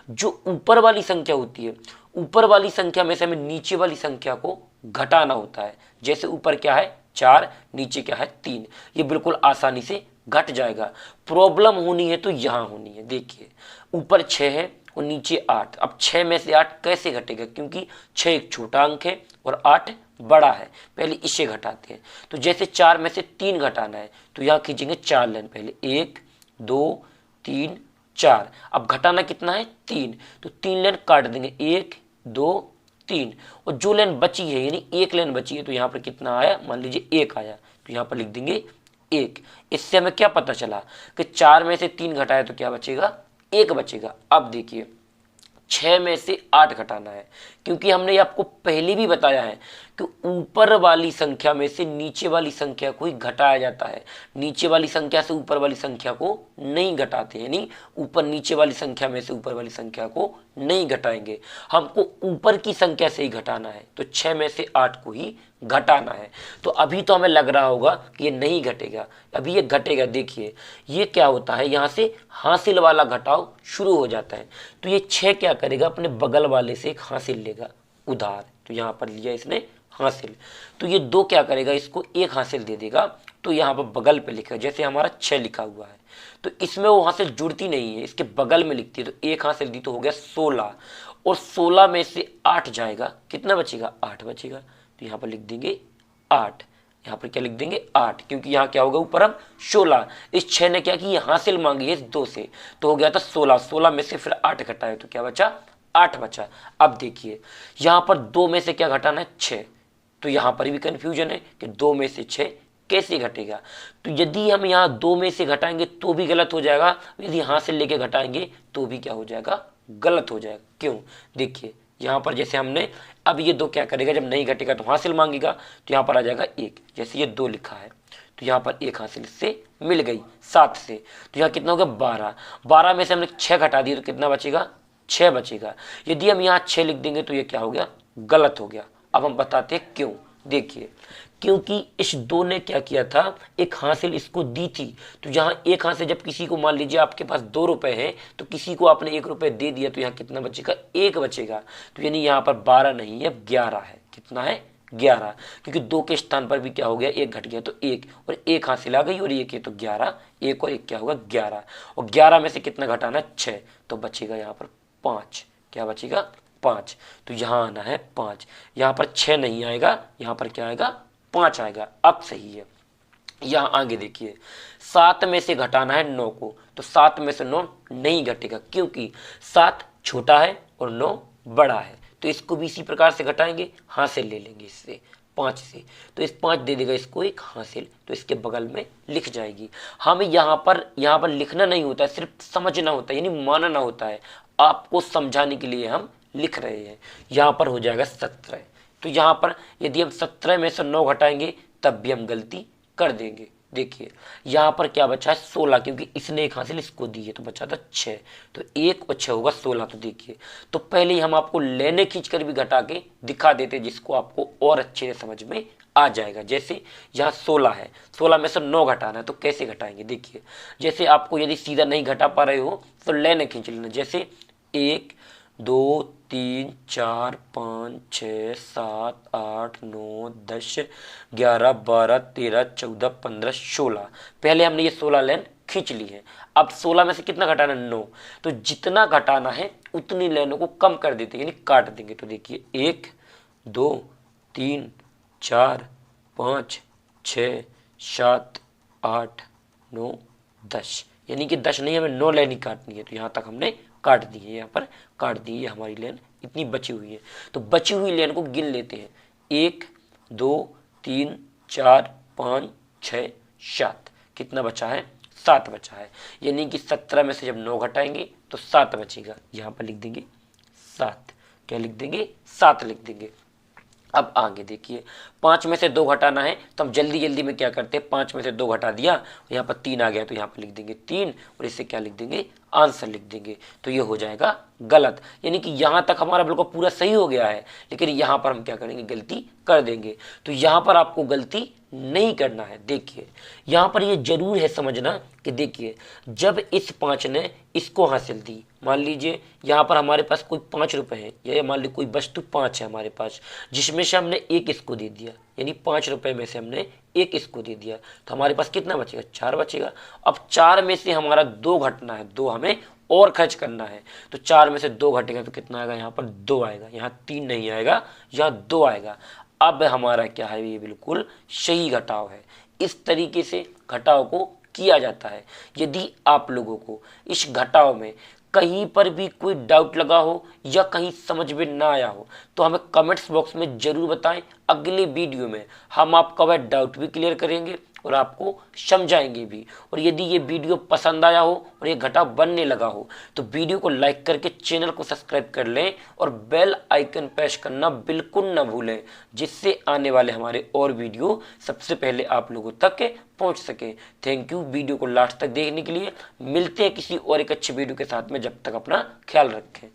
जो ऊपर वाली संख्या होती है, ऊपर वाली संख्या में से हमें नीचे वाली संख्या को घटाना होता है। जैसे ऊपर क्या है 4, नीचे क्या है 3, ये बिल्कुल आसानी से घट जाएगा। प्रॉब्लम होनी है तो यहां होनी है। देखिए ऊपर 6 है और नीचे 8। अब 6 में से 8 कैसे घटेगा, क्योंकि 6 एक छोटा अंक है और 8 बड़ा है। पहले इसे घटाते हैं। तो जैसे 4 में से 3 घटाना है तो यहाँ खींचेंगे 4 लाइन, पहले 1 2 3 4। अब घटाना कितना है 3, तो 3 लाइन काट देंगे, 1 2 3। और जो लाइन बची है यानी एक लाइन बची है तो यहाँ पर कितना आया, मान लीजिए 1 आया, तो यहाँ पर लिख देंगे 1। इससे हमें क्या पता चला कि 4 में से 3 घटाए तो क्या बचेगा, 1 बचेगा। अब देखिए 6 में से 8 घटाना है, क्योंकि हमने ये आपको पहले भी बताया है कि ऊपर वाली संख्या में से नीचे वाली संख्या को ही घटाया जाता है। नीचे वाली संख्या से ऊपर वाली संख्या को नहीं घटाते, यानी ऊपर नीचे वाली संख्या में से ऊपर वाली संख्या को नहीं घटाएंगे, हमको ऊपर की संख्या से ही घटाना है। तो 6 में से 8 को ही घटाना है। तो अभी तो हमें लग रहा होगा कि ये नहीं घटेगा, अभी ये घटेगा। देखिए ये क्या होता है, यहाँ से हासिल वाला घटाव शुरू हो जाता है। तो ये 6 क्या करेगा, अपने बगल वाले से एक हासिल लेगा उधार, तो यहाँ पर लिया इसने हासिल। तो ये 2 क्या करेगा, इसको एक हासिल दे देगा, तो यहाँ पर बगल पे लिखेगा। जैसे हमारा 6 लिखा हुआ है तो इसमें वो हासिल जुड़ती नहीं है, इसके बगल में लिखती है, तो एक हासिल दी तो हो गया 16। और 16 में से 8 जाएगा, कितना बचेगा, 8 बचेगा। तो यहाँ पर लिख देंगे 8, यहाँ पर क्या लिख देंगे 8, क्योंकि यहाँ क्या होगा, ऊपर हम 16, इस 6 ने क्या की हासिल मांगी है इस 2 से, तो हो गया था 16। 16 में से फिर 8 घटाए तो क्या बचा, 8 बचा। अब देखिए यहाँ पर 2 में से क्या घटाना है, 6। तो यहाँ पर भी कंफ्यूजन है कि 2 में से 6 कैसे घटेगा। तो यदि हम यहाँ 2 में से घटाएंगे तो भी गलत हो जाएगा, यदि यहाँ से लेके घटाएंगे तो भी क्या हो जाएगा, गलत हो जाएगा। क्यों, देखिए यहाँ पर जैसे हमने, अब ये 2 क्या करेगा, जब नहीं घटेगा तो हासिल मांगेगा, तो यहाँ पर आ जाएगा 1। जैसे ये 2 लिखा है तो यहाँ पर 1 हासिल इससे मिल गई 7 से, तो यहाँ कितना हो गया 12। 12 में से हमने 6 घटा दिया तो कितना बचेगा, 6 बचेगा। यदि हम यहाँ 6 लिख देंगे तो ये क्या हो गया, गलत हो गया। अब हम बताते हैं क्यों। देखिए क्योंकि इस 2 ने क्या किया था, एक हासिल इसको दी थी। तो यहाँ एक हासिल, जब किसी को मान लीजिए आपके पास 2 रुपए है तो किसी को आपने 1 रुपए दे दिया, तो यहाँ कितना बचेगा, 1 बचेगा। तो यानी यहाँ पर 12 नहीं है 11 है, कितना है 11, क्योंकि 2 के स्थान पर भी क्या हो गया, 1 घट गया तो 1, और 1 हासिल आ गई और 1 है तो 11, 1 और 1 क्या होगा 11। और 11 में से कितना घटाना है, 6, तो बचेगा यहाँ पर 5। क्या बचेगा, 5। तो यहाँ आना है 5, यहाँ पर 6 नहीं आएगा, यहाँ पर क्या आएगा, 5 आएगा। अब सही है। यहाँ आगे देखिए 7 में से घटाना है 9 को, तो 7 में से 9 नहीं घटेगा, क्योंकि 7 छोटा है और 9 बड़ा है। तो इसको भी इसी प्रकार से घटाएंगे, हासिल ले लेंगे इससे 5 से, तो इस 5 दे देगा इसको एक हासिल, तो इसके बगल में लिख जाएगी। हमें यहाँ पर लिखना नहीं होता है, सिर्फ समझना होता है, यानी मानना होता है। आपको समझाने के लिए हम लिख रहे हैं। यहाँ पर हो जाएगा 17। तो यहाँ पर यदि हम 17 में से 9 घटाएंगे तब भी हम गलती कर देंगे। देखिए यहाँ पर क्या बचा है, 16, क्योंकि इसने एक हासिल इसको दी है तो बचा था 6, तो 1 और 6 होगा 16। तो देखिए, तो पहले ही हम आपको लेने खींच कर भी घटा के दिखा देते, जिसको आपको और अच्छे से समझ में आ जाएगा। जैसे यहाँ 16 है, 16 में से 9 घटाना है तो कैसे घटाएंगे। देखिए जैसे आपको यदि सीधा नहीं घटा पा रहे हो तो लेने खींच लेना। जैसे 1 2 3 4 5 6 7 8 9 10 11 12 13 14 15 16। पहले हमने ये 16 लाइन खींच ली है। अब 16 में से कितना घटाना है, 9। तो जितना घटाना है उतनी लाइनों को कम कर देते हैं, यानी काट देंगे। तो देखिए 1 2 3 4 5 6 7 8 9 10, यानी कि 10 नहीं, हमें 9 लाइन ही काटनी है। तो यहाँ तक हमने काट दी है, यहाँ पर काट दी है हमारी लाइन, इतनी बची हुई है। तो बची हुई लाइन को गिन लेते हैं, 1 2 3 4 5 6 7, कितना बचा है, 7 बचा है। यानी कि 17 में से जब 9 घटाएंगे तो 7 बचेगा। यहाँ पर लिख देंगे 7, क्या लिख देंगे, 7 लिख देंगे। अब आगे देखिए 5 में से 2 घटाना है, तो हम जल्दी जल्दी में क्या करते हैं, 5 में से 2 घटा दिया, यहाँ पर 3 आ गया, तो यहाँ पर लिख देंगे 3 और इससे क्या लिख देंगे, आंसर लिख देंगे। तो ये हो जाएगा गलत, यानी कि यहाँ तक हमारा बिल्कुल पूरा सही हो गया है, लेकिन यहाँ पर हम क्या करेंगे, गलती कर देंगे। तो यहाँ पर आपको गलती नहीं करना है। देखिए यहाँ पर ये जरूर है समझना कि देखिए जब इस 5 ने इसको हासिल दी, मान लीजिए यहाँ पर हमारे पास कोई 5 रुपए है, या मान लीजिए कोई वस्तु 5 है हमारे पास, जिसमें से हमने एक इसको दे दिया, यानी 5 रुपए में से हमने एक इसको दे दिया, तो हमारे पास कितना बचेगा, 4 बचेगा। अब 4 में से हमारा 2 घटना है, 2 हमें और खर्च करना है, तो 4 में से 2 घटेगा तो कितना आएगा, यहाँ पर 2 आएगा, यहाँ 3 नहीं आएगा, यहाँ 2 आएगा। अब हमारा क्या है, ये बिल्कुल सही घटाव है। इस तरीके से घटाव को किया जाता है। यदि आप लोगों को इस घटाव में कहीं पर भी कोई डाउट लगा हो या कहीं समझ में ना आया हो तो हमें कमेंट्स बॉक्स में जरूर बताएं। अगले वीडियो में हम आपका वह डाउट भी क्लियर करेंगे और आपको समझाएंगे भी। और यदि ये वीडियो पसंद आया हो और ये घटाव बनने लगा हो तो वीडियो को लाइक करके चैनल को सब्सक्राइब कर लें और बेल आइकन प्रेस करना बिल्कुल ना भूलें, जिससे आने वाले हमारे और वीडियो सबसे पहले आप लोगों तक पहुंच सके। थैंक यू वीडियो को लास्ट तक देखने के लिए। मिलते हैं किसी और एक अच्छे वीडियो के साथ में, जब तक अपना ख्याल रखें।